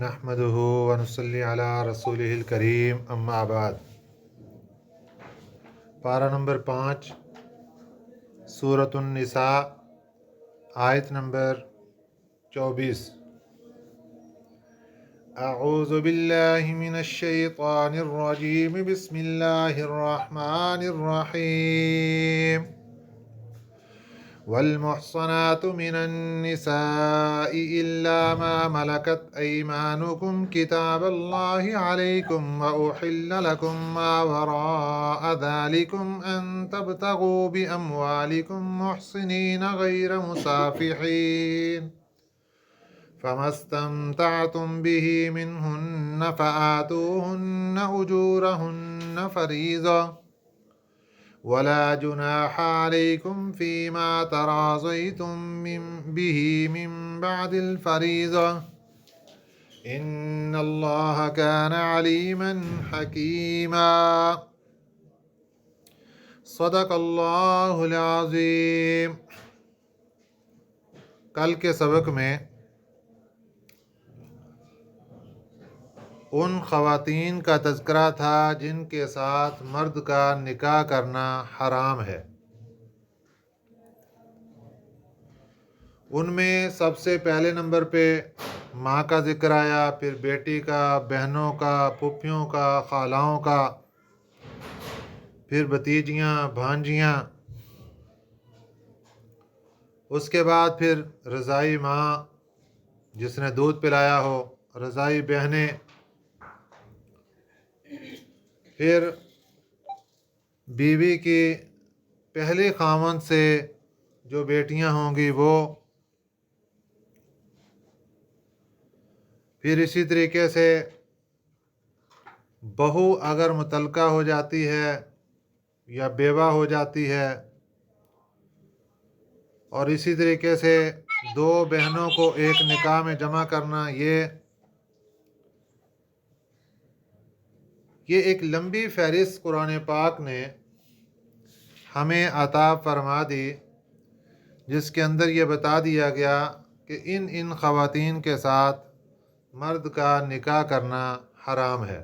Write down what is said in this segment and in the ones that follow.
نحمدہ ونصلی علی رسولہ الکریم اما بعد۔ پارہ نمبر 5 سورۃ النساء آیت نمبر 24۔ اعوذ باللہ من الشیطان الرجیم، بسم اللہ الرحمن الرحیم۔ والمحصنات من النساء إلا ما ملكت أيمانكم كتاب الله عليكم وأحل لكم ما وراء ذلكم أن تبتغوا بأموالكم محصنين غير مسافحين، فما استمتعتم به منهن فآتوهن أجورهن فريضة، ولا جناح عليكم فيما تراضيتم به من بعد الفريضة، إن الله كان عليما حكيما۔ صدق اللہ العظیم۔ کل کے سبق میں ان خواتین کا تذکرہ تھا جن کے ساتھ مرد کا نکاح کرنا حرام ہے۔ ان میں سب سے پہلے نمبر پہ ماں کا ذکر آیا، پھر بیٹی کا، بہنوں کا، پھوپھیوں کا، خالاؤں کا، پھر بھتیجیاں، بھانجیاں، اس کے بعد پھر رضاعی ماں جس نے دودھ پلایا ہو، رضاعی بہنیں، پھر بیوی کی پہلے خاوند سے جو بیٹیاں ہوں گی وہ، پھر اسی طریقے سے بہو اگر مطلقہ ہو جاتی ہے یا بیوہ ہو جاتی ہے، اور اسی طریقے سے دو بہنوں کو ایک نکاح میں جمع کرنا، یہ ایک لمبی فہرست قرآن پاک نے ہمیں عطا فرما دی، جس کے اندر یہ بتا دیا گیا کہ ان خواتین کے ساتھ مرد کا نکاح کرنا حرام ہے۔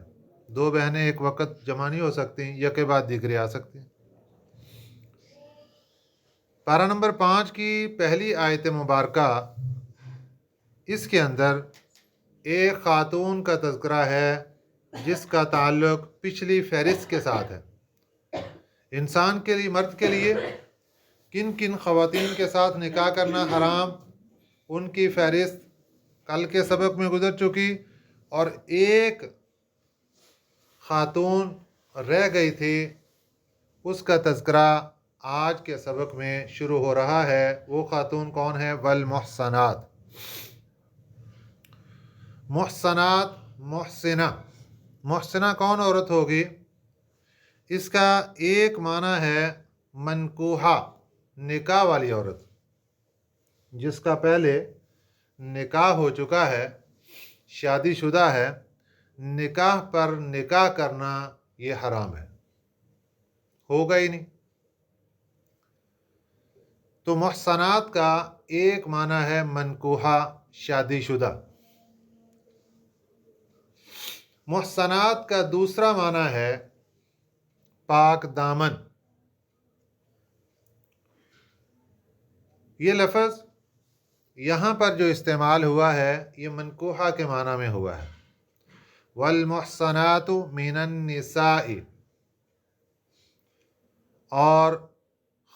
دو بہنیں ایک وقت جمع نہیں ہو سکتی، یکے بعد دیگرے آ سکتی۔ پارہ نمبر 5 کی پہلی آیت مبارکہ، اس کے اندر ایک خاتون کا تذکرہ ہے جس کا تعلق پچھلی فہرست کے ساتھ ہے۔ انسان کے لیے، مرد کے لیے کن کن خواتین کے ساتھ نکاح کرنا حرام، ان کی فہرست کل کے سبق میں گزر چکی، اور ایک خاتون رہ گئی تھی، اس کا تذکرہ آج کے سبق میں شروع ہو رہا ہے۔ وہ خاتون کون ہے؟ والمحصنات۔ محصنات، محسنہ، محسنہ کون عورت ہوگی؟ اس کا ایک معنی ہے منکوحہ، نکاح والی عورت، جس کا پہلے نکاح ہو چکا ہے، شادی شدہ ہے، نکاح پر نکاح کرنا یہ حرام ہے، ہوگا ہی نہیں۔ تو محصنات کا ایک معنی ہے منکوحہ، شادی شدہ۔ محصنات کا دوسرا معنی ہے پاک دامن۔ یہ لفظ یہاں پر جو استعمال ہوا ہے یہ منکوحہ کے معنی میں ہوا ہے۔ والمحصنات من النساء، اور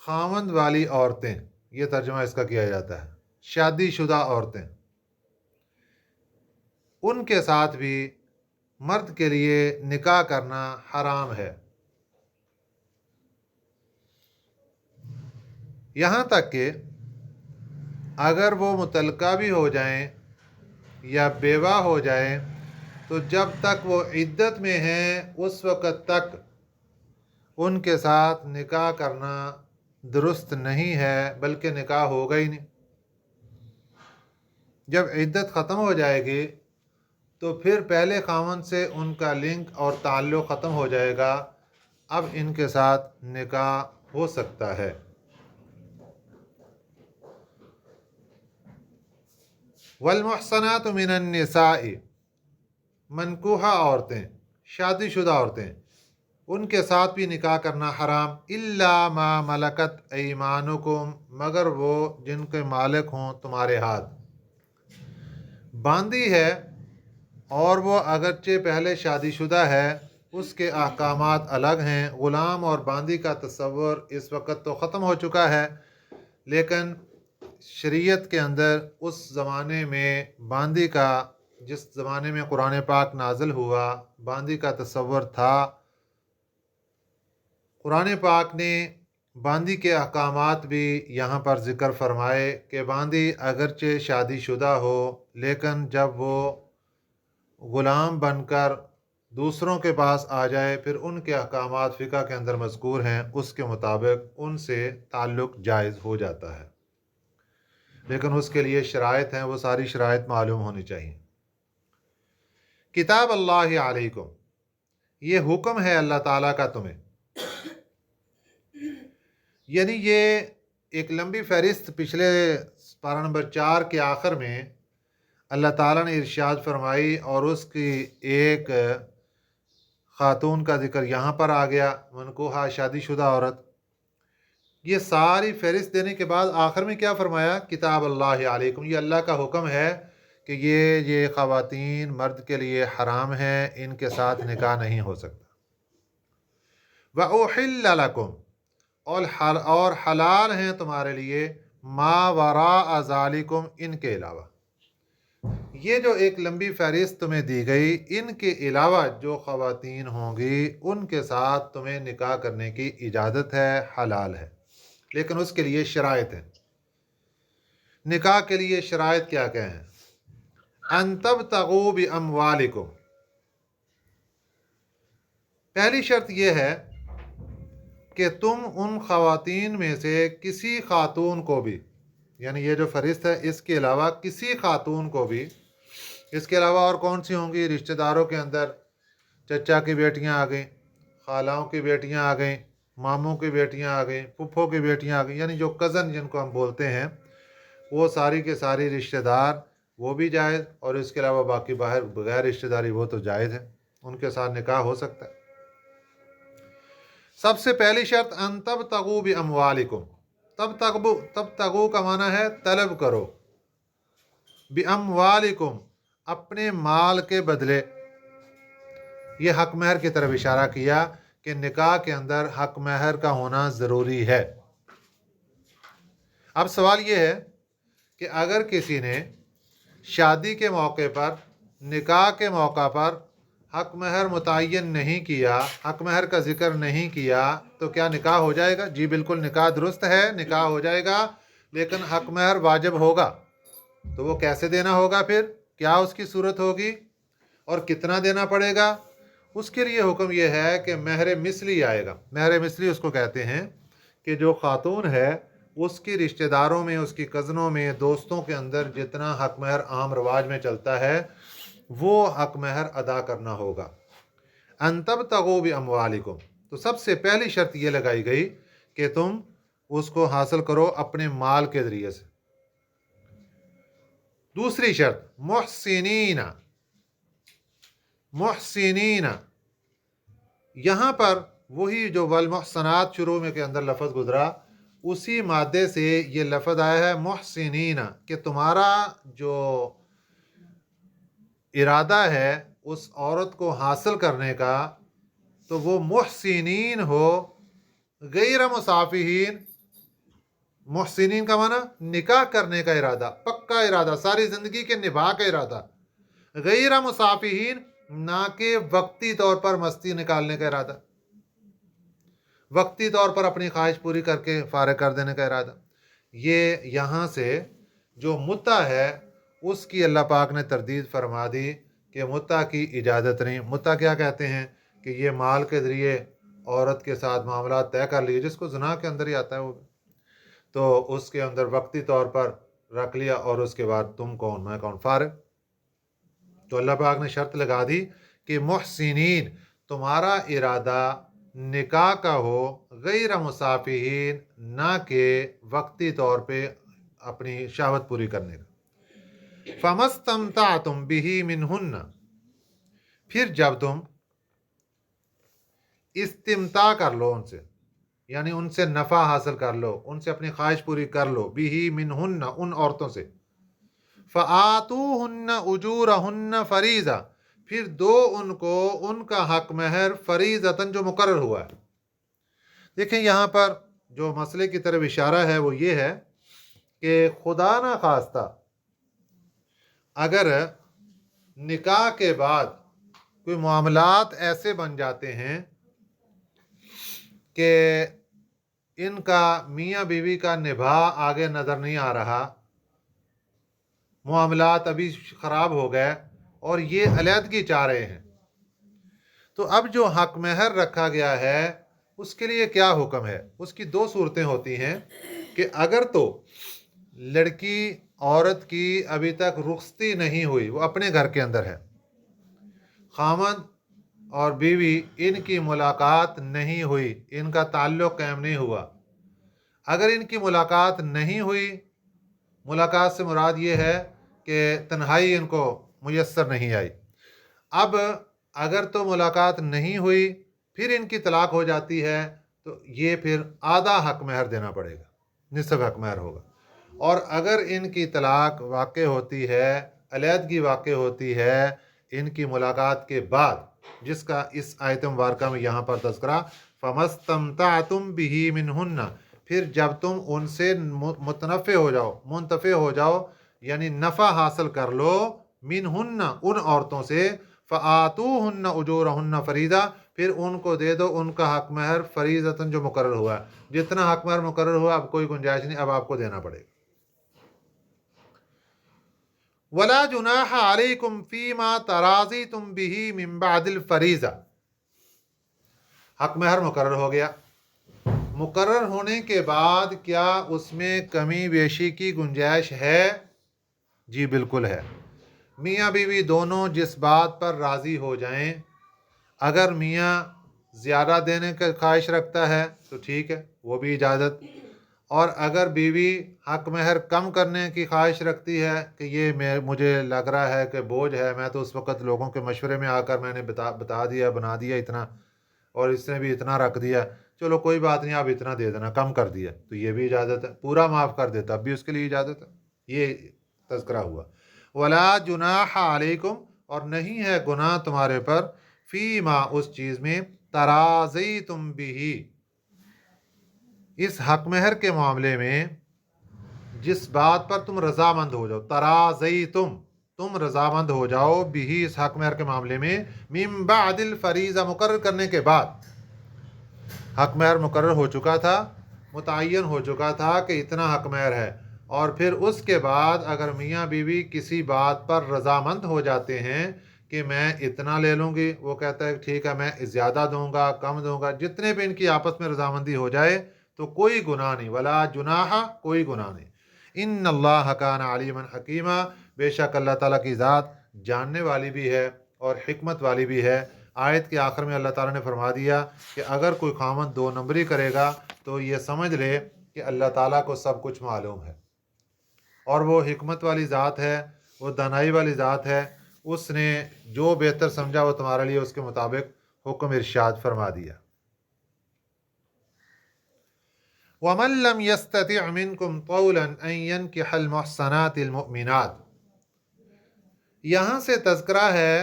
خاوند والی عورتیں، یہ ترجمہ اس کا کیا جاتا ہے، شادی شدہ عورتیں، ان کے ساتھ بھی مرد کے لیے نکاح کرنا حرام ہے۔ یہاں تک کہ اگر وہ مطلقہ بھی ہو جائیں یا بیوہ ہو جائیں تو جب تک وہ عدت میں ہیں اس وقت تک ان کے ساتھ نکاح کرنا درست نہیں ہے، بلکہ نکاح ہوگا ہی نہیں۔ جب عدت ختم ہو جائے گی تو پھر پہلے خاوند سے ان کا لنک اور تعلق ختم ہو جائے گا، اب ان کے ساتھ نکاح ہو سکتا ہے۔ والمحصنات من النساء، मनकूहा औरतें, शादीशुदा औरतें, उनके साथ भी निकाह करना हराम, इल्ला मा मलकत ऐमानुकुम, मगर वो जिनके मालिक हों तुम्हारे हाथ। बांदी है और वो अगरचे पहले शादीशुदा है, उसके अहकामात अलग हैं। ग़ुलाम और बांदी का तस्वुर इस वक्त तो ख़त्म हो चुका है, लेकिन शरीयत के अंदर उस ज़माने में बांदी का, जिस ज़माने में कुरान पाक नाज़िल हुआ, बांदी का तस्वुर था। कुरान पाक ने बांदी के अहकामात भी यहाँ पर ज़िक्र फरमाए कि बांदी अगरचे शादीशुदा हो, लेकिन जब वो ग़ुलाम बनकर दूसरों के पास आ जाए, फिर उनके अहकामात फ़िक़्ह के अंदर मज़कूर हैं, उसके मुताबिक उनसे ताल्लुक़ जायज़ हो जाता है, लेकिन उसके लिए शराइत हैं, वो सारी शराइत मालूम होनी चाहिए। किताब अल्लाह अलैकुम, ये हुक्म है अल्लाह ताला का तुम्हें, यानी ये एक लंबी फहरिस्त पिछले पारा नंबर 4 के आखिर में अल्लाह ताला ने इरशाद फरमाई और उसकी एक ख़ातून का ज़िक्र यहाँ पर आ गया, मनकूहा शादीशुदा औरत। ये सारी फहरिस्त देने के बाद आखिर में क्या फरमाया, किताब अल्लाह अलैकुम, ये अल्लाह का हुक्म है कि ये ख़वातीन मर्द के लिए हराम है, इनके साथ निकाह नहीं हो सकता। व उहिल्ल लकुम, और हलाल हैं तुम्हारे लिए, मा वरा ज़ालिकुम, इनके अलावा। ये जो एक लंबी फहरिस्त तुम्हें दी गई, इनके अलावा जो ख़वातीन होंगी उनके साथ तुम्हें निकाह करने की इजाज़त है, हलाल है, लेकिन उसके लिए शराइत है। निकाह के लिए शराइत क्या क्या हैं? अन तबतगू बिअमवालिकुम, पहली शर्त यह है कि तुम उन ख़वातीन में से किसी खातून को भी, यानी ये जो फहरिस्त है इसके अलावा किसी खातून को भी, इसके अलावा और कौन सी होंगी, रिश्तेदारों के अंदर चचा की बेटियां आ गईं, खालाओं की बेटियां आ गईं, मामों की बेटियां आ गईं, फुफ्फो की बेटियां आ गईं, यानी जो कज़न जिनको हम बोलते हैं, वो सारी के सारी रिश्तेदार, वो भी जायज़, और इसके अलावा बाकी बाहर बगैर रिश्तेदारी वो तो जायज़ है, उनके साथ निकाह हो सकता है। सबसे पहली शर्त अन तबतगू बिअमवालिकुम, तब तगु का माना है तलब करो, बिअमवालिकुम, अपने माल के बदले। ये हक महर की तरफ इशारा किया कि निकाह के अंदर हक महर का होना ज़रूरी है। अब सवाल ये है कि अगर किसी ने शादी के मौके पर, निकाह के मौका पर हक महर मुतय्यन नहीं किया, हक महर का ज़िक्र नहीं किया, तो क्या निकाह हो जाएगा? जी बिल्कुल, निकाह दुरुस्त है, निकाह हो जाएगा, लेकिन हक महर वाजिब होगा। तो वो कैसे देना होगा, फिर क्या उसकी सूरत होगी और कितना देना पड़ेगा? उसके लिए हुक्म यह है कि महर मिसली आएगा। महर मिसली उसको कहते हैं कि जो खातून है उसके रिश्तेदारों में, उसकी कज़नों में, दोस्तों के अंदर जितना हक महर आम रवाज में चलता है वो हक महर अदा करना होगा। अन तबतगू बिअमवालिकुम, तो सबसे पहली शर्त ये लगाई गई कि तुम उसको हासिल करो अपने माल के ज़रिए से। दूसरी शर्त मुहसिनीना, मुहसिनीना, यहाँ पर वही जो वल मुहसनात शुरू में के अंदर लफ्ज़ गुजरा, उसी मादे से ये लफ्ज़ आया है मुहसिनीना, कि तुम्हारा जो इरादा है उस औरत को हासिल करने का, तो वो मुहसिनीन हो, गैर मुसाफिहीन। मुहसिनीन का माना निकाह करने का इरादा, पक्का इरादा, सारी ज़िंदगी के निभा का इरादा। गैर मुसाफिहीन, ना कि वक्ती तौर पर मस्ती निकालने का इरादा, वक्ती तौर पर अपनी ख्वाहिश पूरी करके फारिग कर देने का इरादा। ये यहाँ से जो मुत्ता है उसकी अल्लाह पाक ने तरदीद फरमा दी कि मुत्ता की इजाज़त नहीं। मुत्ता क्या कहते हैं कि ये माल के ज़रिए औरत के साथ मामला तय कर लिए, जिसको ज़िना के अंदर ही आता है वो, तो उसके अंदर वक्ती तौर पर रख लिया और उसके बाद तुम कौन मैं कौन, फारिग। तो अल्लाह पाक ने शर्त लगा दी कि मुहसिनीन, तुम्हारा इरादा निकाह का हो, गैर मुसाफिहीन, ना कि वक्ती तौर पे अपनी शहवत पूरी करने का। फमस्तमतातुम बिही मिनहुन्ना, फिर जब तुम इस्तिमता कर लो उनसे, यानी उनसे नफ़ा हासिल कर लो, उनसे अपनी ख्वाहिश पूरी कर लो, बिही मिनहुन्न, उन औरतों से, फ़आतूहुन्न उजूरहुन्न फ़रीज़ा, फिर दो उनको उनका हक महर फ़रीज़तन, जो मुकर्रर हुआ है। देखें यहाँ पर जो मसले की तरफ इशारा है वो ये है कि खुदा ना खास्ता अगर निकाह के बाद कोई मामलात ऐसे बन जाते हैं कि इनका मियाँ बीवी का निभाह आगे नज़र नहीं आ रहा, मामलात अभी ख़राब हो गए और ये अलहदगी चाह रहे हैं, तो अब जो हक महर रखा गया है उसके लिए क्या हुक्म है? उसकी दो सूरतें होती हैं कि अगर तो लड़की औरत की अभी तक रुखसती नहीं हुई, वो अपने घर के अंदर है, खामद और बीवी इनकी मुलाकात नहीं हुई, इनका ताल्लुक़ कायम नहीं हुआ। अगर इनकी मुलाकात नहीं हुई, मुलाकात से मुराद ये है कि तन्हाई इनको मुयस्सर नहीं आई। अब अगर तो मुलाकात नहीं हुई, फिर इनकी तलाक हो जाती है, तो ये फिर आधा हक महर देना पड़ेगा, निसफ हक महर होगा। और अगर इनकी तलाक वाक़ होती है, अलहदगी वाक़ होती है इनकी मुलाकात के बाद, जिसका इस आयत मुबारका में यहाँ पर तज़किरा, फ़मस्तमतअतुम बिही मिनहुन्ना, फिर जब तुम उनसे मुतनफ़े हो जाओ, मुंतफ़े हो जाओ, यानी नफ़ा हासिल कर लो, मिनहुन्ना, उन औरतों से, फ़आतूहुन्ना उजूरहुन्ना फ़रीज़ा, फिर उनको दे दो उनका हक महर फ़रीज़तन, जो मुकर्रर हुआ है। जितना हक महर मुकर्रर हुआ, अब कोई गुंजाइश नहीं, अब आपको देना पड़ेगा। वला जुनाह अलैकुम फ़ीमा तराज़ीतुम बिही मिन बअदिल फ़रीज़ा, हक महर मुकर्रर हो गया, मुकर्रर होने के बाद क्या उसमें कमी बेशी की गुंजाइश है? जी बिल्कुल है। मियाँ बीवी दोनों जिस बात पर राज़ी हो जाएं, अगर मियाँ ज़्यादा देने का ख्वाहिश रखता है तो ठीक है, वो भी इजाज़त, और अगर बीवी हक महर कम करने की ख्वाहिश रखती है कि ये मुझे लग रहा है कि बोझ है, मैं तो उस वक़्त लोगों के मशवरे में आकर मैंने बता दिया, बना दिया इतना, और इसने भी इतना रख दिया, चलो कोई बात नहीं, आप इतना दे देना, कम कर दिया, तो ये भी इजाज़त है। पूरा माफ़ कर देता, अब भी उसके लिए इजाज़त है। ये तज़किरा हुआ। वला जुनाह अलैकुम, और नहीं है गुनाह तुम्हारे पर, फ़ीमा, उस चीज़ में, तराज़ीतुम बिही, इस हक महर के मामले में जिस बात पर तुम रजामंद हो जाओ, तुम रजामंद हो जाओ, बिही, इस हक महर के मामले में, मिन बअदिल फ़रीज़ा, मुकर्रर करने के बाद, हक महर मुकर्रर हो चुका था, मुतय्यन हो चुका था कि इतना हक महर है, और फिर उसके बाद अगर मियाँ बीवी किसी बात पर रजामंद हो जाते हैं कि मैं इतना ले लूँगी, वो कहता है ठीक है मैं ज़्यादा दूंगा, कम दूंगा, जितने भी इनकी आपस में रजामंदी हो जाए तो कोई गुनाह नहीं, वला जुनाह, कोई गुनाह नहीं। इन्नल्लाह कान अलीमन हकीमा, बेशक अल्लाह ताला की ज़ात जानने वाली भी है और हिकमत वाली भी है। आयत के आखिर में अल्लाह ताला ने फरमा दिया कि अगर कोई खामद दो नंबरी करेगा तो ये समझ ले कि अल्लाह ताला को सब कुछ मालूम है, और वो हिकमत वाली ज़ात है, वो दानाई वाली ज़ात है, उसने जो बेहतर समझा वो तुम्हारे लिए उसके मुताबिक हुक्म इरशाद फरमा दिया। वमन लम यस्तति मिनकुम तौलन अन यनकिहल मुहसनातिल मुमिनात, यहाँ से तज़किरा है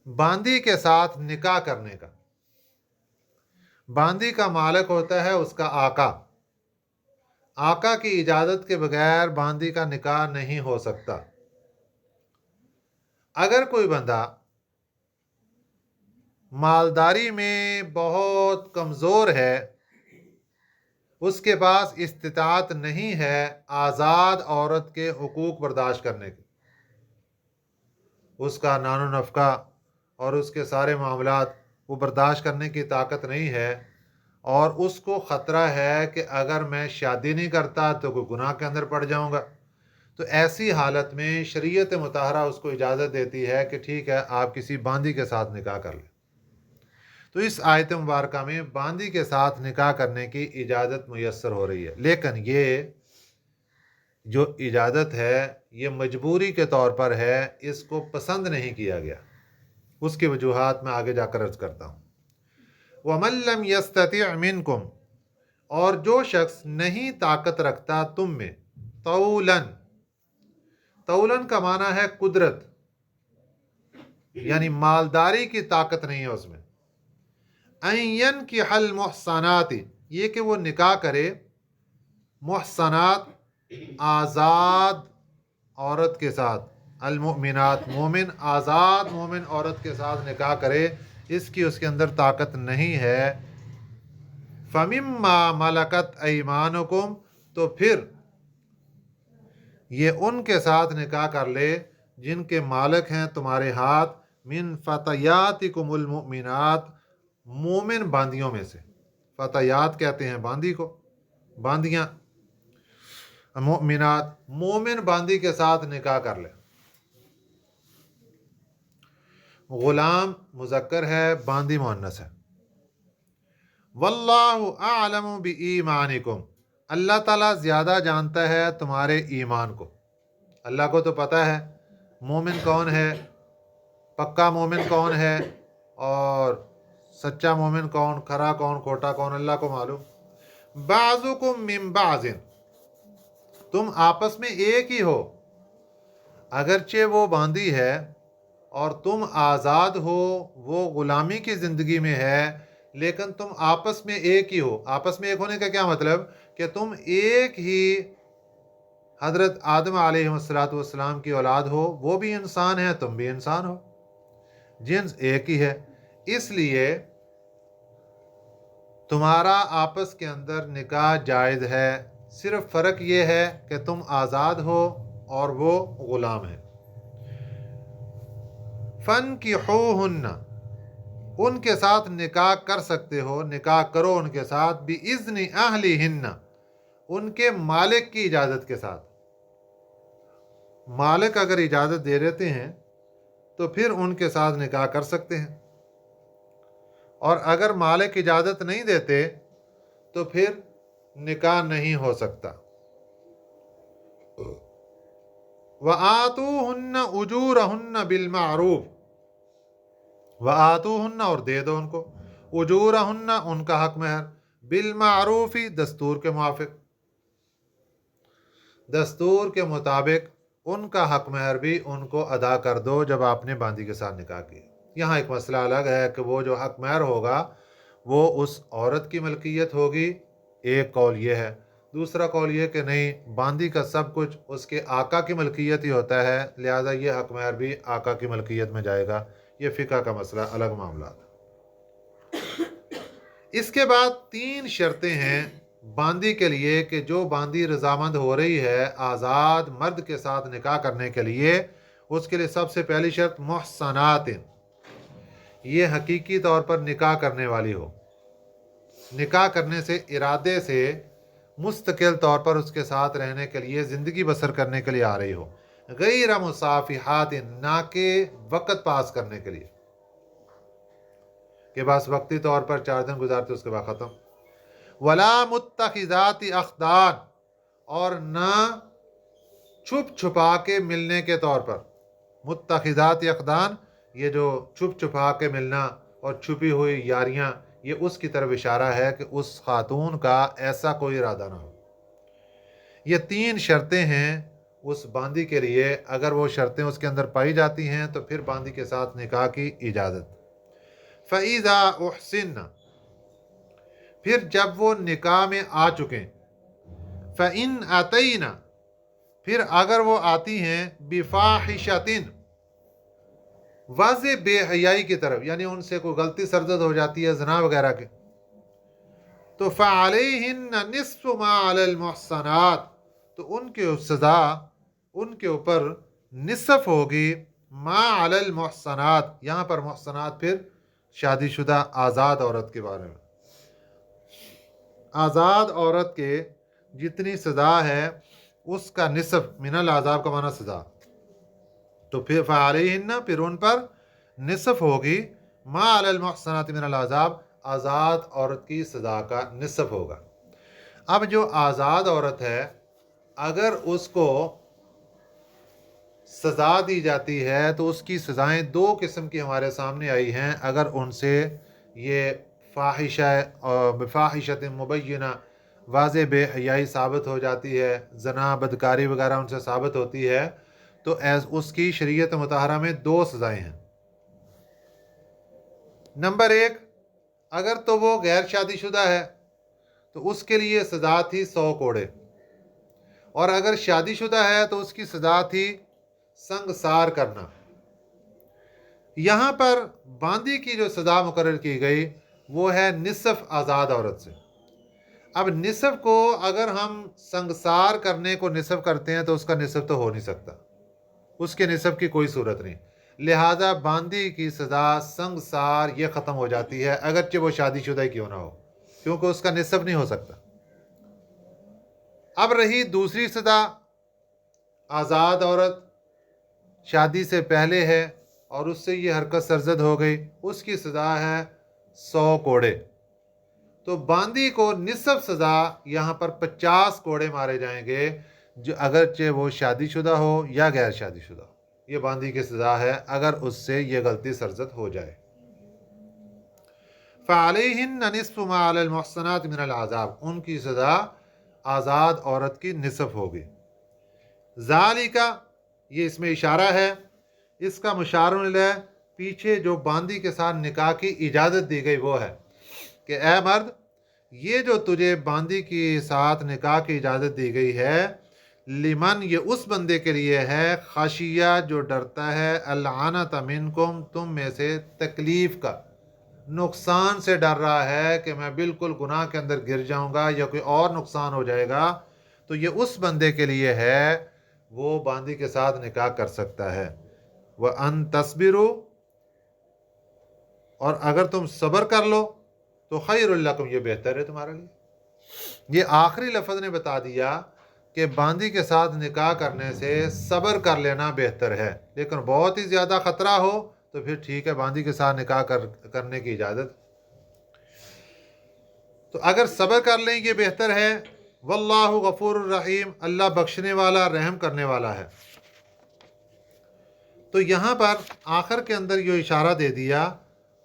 बांदी के साथ निकाह करने का। बांदी का मालिक होता है उसका आका, आका की इजाज़त के बगैर बांदी का निकाह नहीं हो सकता। अगर कोई बंदा मालदारी में बहुत कमज़ोर है, उसके पास इस्तिताअत नहीं है आज़ाद औरत के हुकूक बर्दाश्त करने की, उसका नानो नफ़का और उसके सारे मामलात वो बर्दाश्त करने की ताकत नहीं है, और उसको ख़तरा है कि अगर मैं शादी नहीं करता तो कोई गुनाह के अंदर पड़ जाऊंगा, तो ऐसी हालत में शरीयत मुताहरा उसको इजाज़त देती है कि ठीक है आप किसी बांदी के साथ निकाह कर लें। तो इस आयत मुबारक में बांदी के साथ निकाह करने की इजाज़त मुयस्सर हो रही है, लेकिन ये जो इजाज़त है ये मजबूरी के तौर पर है, इसको पसंद नहीं किया गया। उसकी वजूहात मैं आगे जाकर अर्ज करता हूँ। वमन लम यस्तति' मिनकुम, और जो शख्स नहीं ताकत रखता तुम में, तौलन, तौलन का माना है कुदरत, यानी मालदारी की ताकत नहीं है उसमें, अयन की हल मुहसनाती, ये कि वो निकाह करे, मुहसनात आज़ाद औरत के साथ, अलमुमिनात मोमिन, आज़ाद मोमिन औरत के साथ निकाह करे, इसकी उसके अंदर ताकत नहीं है। फमिम्मा मलकत ऐमानुकुम, तो फिर ये उनके साथ निकाह कर ले जिनके मालिक हैं तुम्हारे हाथ, मिन फतयातिकुमुल मुमिनात, मोमिन बांदियों में से। फतयात कहते हैं बांदी को, बांदियाँ, मुमिनात मोमिन बांदी के साथ निकाह कर ले। गुलाम मुज़क्कर है, बांदी मुअन्नस है। वल्लाहु अअलमु बिईमानिकुम, अल्लाह ताला ज़्यादा जानता है तुम्हारे ईमान को। अल्लाह को तो पता है मोमिन कौन है, पक्का मोमिन कौन है, और सच्चा मोमिन कौन, खरा कौन, खोटा कौन, अल्लाह को मालूम। बाज़ुकुम मिन बाज़िन, तुम आपस में एक ही हो, अगरचे वो बांदी है और तुम आज़ाद हो, वो ग़ुलामी की ज़िंदगी में है, लेकिन तुम आपस में एक ही हो। आपस में एक होने का क्या मतलब, कि तुम एक ही हज़रत आदम अलैहिस्सलातु वस्सलाम की औलाद हो, वो भी इंसान है, तुम भी इंसान हो, जिन्स एक ही है, इसलिए तुम्हारा आपस के अंदर निकाह जायज़ है। सिर्फ फ़र्क ये है कि तुम आज़ाद हो और वो ग़ुलाम है। फ़न्किहूहुन्ना, उनके साथ निकाह कर सकते हो, निकाह करो उनके साथ, बिइज़्नि अहलिहिन्ना, उनके मालिक की इजाज़त के साथ। मालिक अगर इजाज़त दे देते हैं तो फिर उनके साथ निकाह कर सकते हैं, और अगर मालिक इजाज़त नहीं देते तो फिर निकाह नहीं हो सकता। वआतूहुन्ना उजूरहुन्ना बिलमारूफ, वआतूहुन्ना, और दे दो उनको, उजूरहुन्ना, उनका हक महर, बिलमारूफी, दस्तूर के मुआफिक, दस्तूर के मुताबिक उनका हक महर भी उनको अदा कर दो जब आपने बांदी के साथ निकाह किया। यहाँ एक मसला अलग है कि वो जो हक महर होगा वो उस औरत की मलकियत होगी, एक कौल ये है। दूसरा कौल ये कि नहीं, बांदी का सब कुछ उसके आका की मलकियत ही होता है, लिहाजा ये हक महर भी आका की मलकियत में जाएगा। ये फ़िक़्ह का मसला, अलग मामला। इसके बाद 3 शर्तें हैं बांदी के लिए कि जो बांदी रजामंद हो रही है आज़ाद मर्द के साथ निकाह करने के लिए, उसके लिए सबसे पहली शर्त मुहसनातिन, ये हकीकी तौर पर निकाह करने वाली हो, निकाह करने से इरादे से मुस्तकिल तौर पर उसके साथ रहने के लिए, ज़िंदगी बसर करने के लिए आ रही हो, गैर मुसाफिहातिन, ना के वक़्त पास करने के लिए, कि बस वक्ती तौर पर 4 दिन गुजारते उसके बाद ख़त्म। वला मुत्तखिज़ाति अख्दान, और ना छुप छुपा के मिलने के तौर पर। मुत्तखिज़ाति अख्दान, ये जो छुप छुपा के मिलना और छुपी हुई यारियाँ, ये उसकी तरफ इशारा है कि उस खातून का ऐसा कोई इरादा ना हो। ये 3 शर्तें हैं उस बांदी के लिए, अगर वो शर्तें उसके अंदर पाई जाती हैं तो फिर बांदी के साथ निकाह की इजाज़त। फ़इज़ा उहसिन्ना, फिर जब वो निकाह में आ चुकें, फ़इन अतैना, फिर अगर वो आती हैं बिफ़ाहिशतिन, वाज़े बेहयाई की तरफ, यानी उनसे कोई गलती सरजद हो जाती है ज़िना वगैरह के, तो फ़अलैहिन्ना निस्फ़ु मा अलल मुहसनात, तो उनके सज़ा, उनके ऊपर निसफ़ होगी, मा अलल मुहसनात, यहाँ पर मुहसनात फिर शादीशुदा आज़ाद औरत के बारे में। आज़ाद औरत के जितनी सज़ा है उसका निसफ़, मिनल आज़ाब का माना सज़ा, तो फिर फ़अलैहिन्ना, फिर उन पर निसफ़ होगी, मा अलल मुहसनात मिनल आज़ाब, आज़ाद औरत की सज़ा का निसफ़ होगा। अब जो आज़ाद औरत है, अगर उसको سزا دی جاتی ہے تو اس کی سزائیں دو قسم کی ہمارے سامنے آئی ہیں۔ اگر ان سے یہ بفاحشۃ مبینہ واضح بے حیائی ثابت ہو جاتی ہے، زنا بدکاری وغیرہ ان سے ثابت ہوتی ہے، تو اس کی شریعت مطہرہ میں دو سزائیں ہیں۔ نمبر ایک، اگر تو وہ غیر شادی شدہ ہے تو اس کے لیے سزا تھی 100 کوڑے، اور اگر شادی شدہ ہے تو اس کی سزا تھی سنگسار کرنا۔ یہاں پر باندی کی جو سزا مقرر کی گئی وہ ہے نصف آزاد عورت سے۔ اب نصف کو اگر ہم سنگسار کرنے کو نصف کرتے ہیں تو اس کا نصف تو ہو نہیں سکتا، اس کے نصف کی کوئی صورت نہیں، لہذا باندی کی سزا سنگسار یہ ختم ہو جاتی ہے، اگرچہ وہ شادی شدہ ہی کیوں نہ ہو، کیونکہ اس کا نصف نہیں ہو سکتا۔ اب رہی دوسری سزا، آزاد عورت شادی سے پہلے ہے اور اس سے یہ حرکت سرزد ہو گئی، اس کی سزا ہے 100 کوڑے۔ تو باندی کو نصف سزا یہاں پر 50 کوڑے مارے جائیں گے، جو اگرچہ وہ شادی شدہ ہو یا غیر شادی شدہ ہو، یہ باندی کی سزا ہے اگر اس سے یہ غلطی سرزد ہو جائے۔ فَعَلَيْهِنَّ نِصْفُ مَا عَلَى الْمُحْصَنَاتِ مِنَ الْعَذَابِ، ان کی سزا آزاد عورت کی نصف ہوگی۔ ذَلِكَ، یہ اس میں اشارہ ہے، اس کا مشار الیہ پیچھے جو باندی کے ساتھ نکاح کی اجازت دی گئی وہ ہے کہ اے مرد، یہ جو تجھے باندی کے ساتھ نکاح کی اجازت دی گئی ہے، لمن، یہ اس بندے کے لیے ہے، خشیہ جو ڈرتا ہے، العنت منکم، تم میں سے تکلیف کا، نقصان سے ڈر رہا ہے کہ میں بالکل گناہ کے اندر گر جاؤں گا یا کوئی اور نقصان ہو جائے گا، تو یہ اس بندے کے لیے ہے، وہ باندی کے ساتھ نکاح کر سکتا ہے۔ وَأَن تَصْبِرُوا، اور اگر تم صبر کر لو تو خیر لکم، یہ بہتر ہے تمہارے لیے۔ یہ آخری لفظ نے بتا دیا کہ باندی کے ساتھ نکاح کرنے سے صبر کر لینا بہتر ہے، لیکن بہت ہی زیادہ خطرہ ہو تو پھر ٹھیک ہے، باندی کے ساتھ نکاح کرنے کی اجازت۔ تو اگر صبر کر لیں یہ بہتر ہے۔ واللہ غفور الرحیم، اللہ بخشنے والا رحم کرنے والا ہے۔ تو یہاں پر آخر کے اندر جو اشارہ دے دیا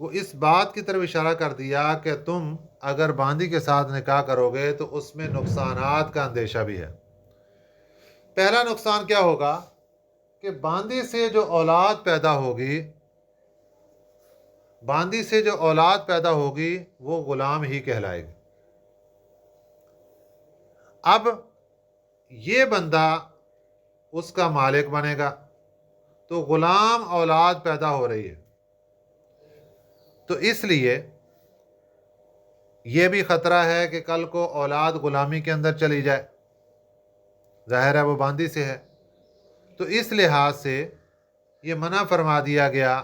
وہ اس بات کی طرف اشارہ کر دیا کہ تم اگر باندی کے ساتھ نکاح کرو گے تو اس میں نقصانات کا اندیشہ بھی ہے۔ پہلا نقصان کیا ہوگا کہ باندی سے جو اولاد پیدا ہوگی، باندی سے جو اولاد پیدا ہوگی وہ غلام ہی کہلائے گی۔ اب یہ بندہ اس کا مالک بنے گا، تو غلام اولاد پیدا ہو رہی ہے، تو اس لیے یہ بھی خطرہ ہے کہ کل کو اولاد غلامی کے اندر چلی جائے، ظاہر ہے وہ باندی سے ہے، تو اس لحاظ سے یہ منع فرما دیا گیا۔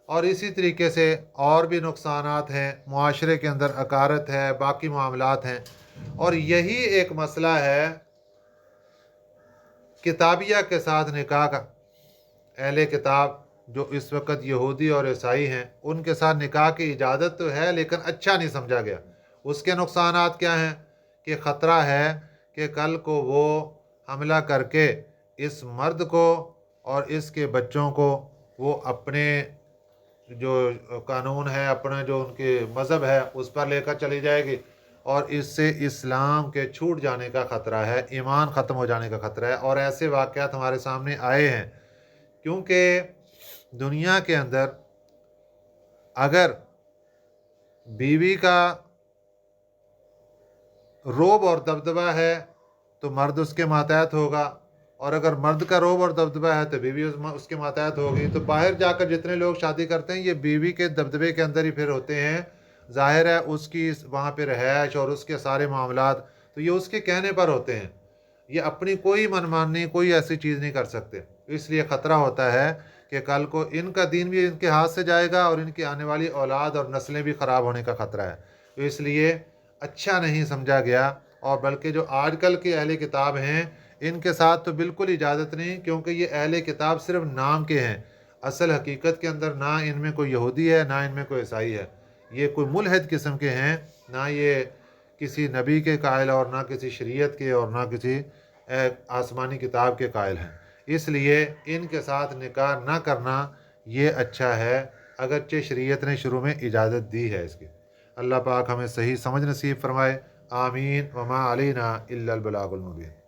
اور اسی طریقے سے اور بھی نقصانات ہیں، معاشرے کے اندر عقارت ہے، باقی معاملات ہیں، اور یہی ایک مسئلہ ہے کتابیہ کے ساتھ نکاح کا۔ اہل کتاب جو اس وقت یہودی اور عیسائی ہیں، ان کے ساتھ نکاح کی اجازت تو ہے لیکن اچھا نہیں سمجھا گیا۔ اس کے نقصانات کیا ہیں کہ خطرہ ہے کہ کل کو وہ حملہ کر کے اس مرد کو اور اس کے بچوں کو وہ اپنے جو قانون ہے، اپنا جو ان کے مذہب ہے اس پر لے کر چلی جائے گی، اور اس سے اسلام کے چھوٹ جانے کا خطرہ ہے، ایمان ختم ہو جانے کا خطرہ ہے، اور ایسے واقعات ہمارے سامنے آئے ہیں۔ کیونکہ دنیا کے اندر اگر بیوی کا روب اور دبدبہ ہے تو مرد اس کے ماتحت ہوگا، اور اگر مرد کا روب اور دبدبہ ہے تو بیوی اس کے ماتحت ہوگی۔ تو باہر جا کر جتنے لوگ شادی کرتے ہیں یہ بیوی کے دبدبے کے اندر ہی پھر ہوتے ہیں، ظاہر ہے اس کی وہاں پہ رہائش اور اس کے سارے معاملات تو یہ اس کے کہنے پر ہوتے ہیں، یہ اپنی کوئی منمانی کوئی ایسی چیز نہیں کر سکتے۔ اس لیے خطرہ ہوتا ہے کہ کل کو ان کا دین بھی ان کے ہاتھ سے جائے گا اور ان کی آنے والی اولاد اور نسلیں بھی خراب ہونے کا خطرہ ہے۔ تو اس لیے اچھا نہیں سمجھا گیا، اور بلکہ جو آج کل کے اہل کتاب ہیں ان کے ساتھ تو بالکل اجازت نہیں، کیونکہ یہ اہل کتاب صرف نام کے ہیں، اصل حقیقت کے اندر نہ ان میں کوئی یہودی ہے نہ ان میں کوئی عیسائی ہے، یہ کوئی ملحد قسم کے ہیں، نہ یہ کسی نبی کے قائل اور نہ کسی شریعت کے اور نہ کسی آسمانی کتاب کے قائل ہیں۔ اس لیے ان کے ساتھ نکاح نہ کرنا یہ اچھا ہے، اگرچہ شریعت نے شروع میں اجازت دی ہے اس کی۔ اللہ پاک ہمیں صحیح سمجھ نصیب فرمائے، آمین۔ وما علینا الا البلاغ المبین۔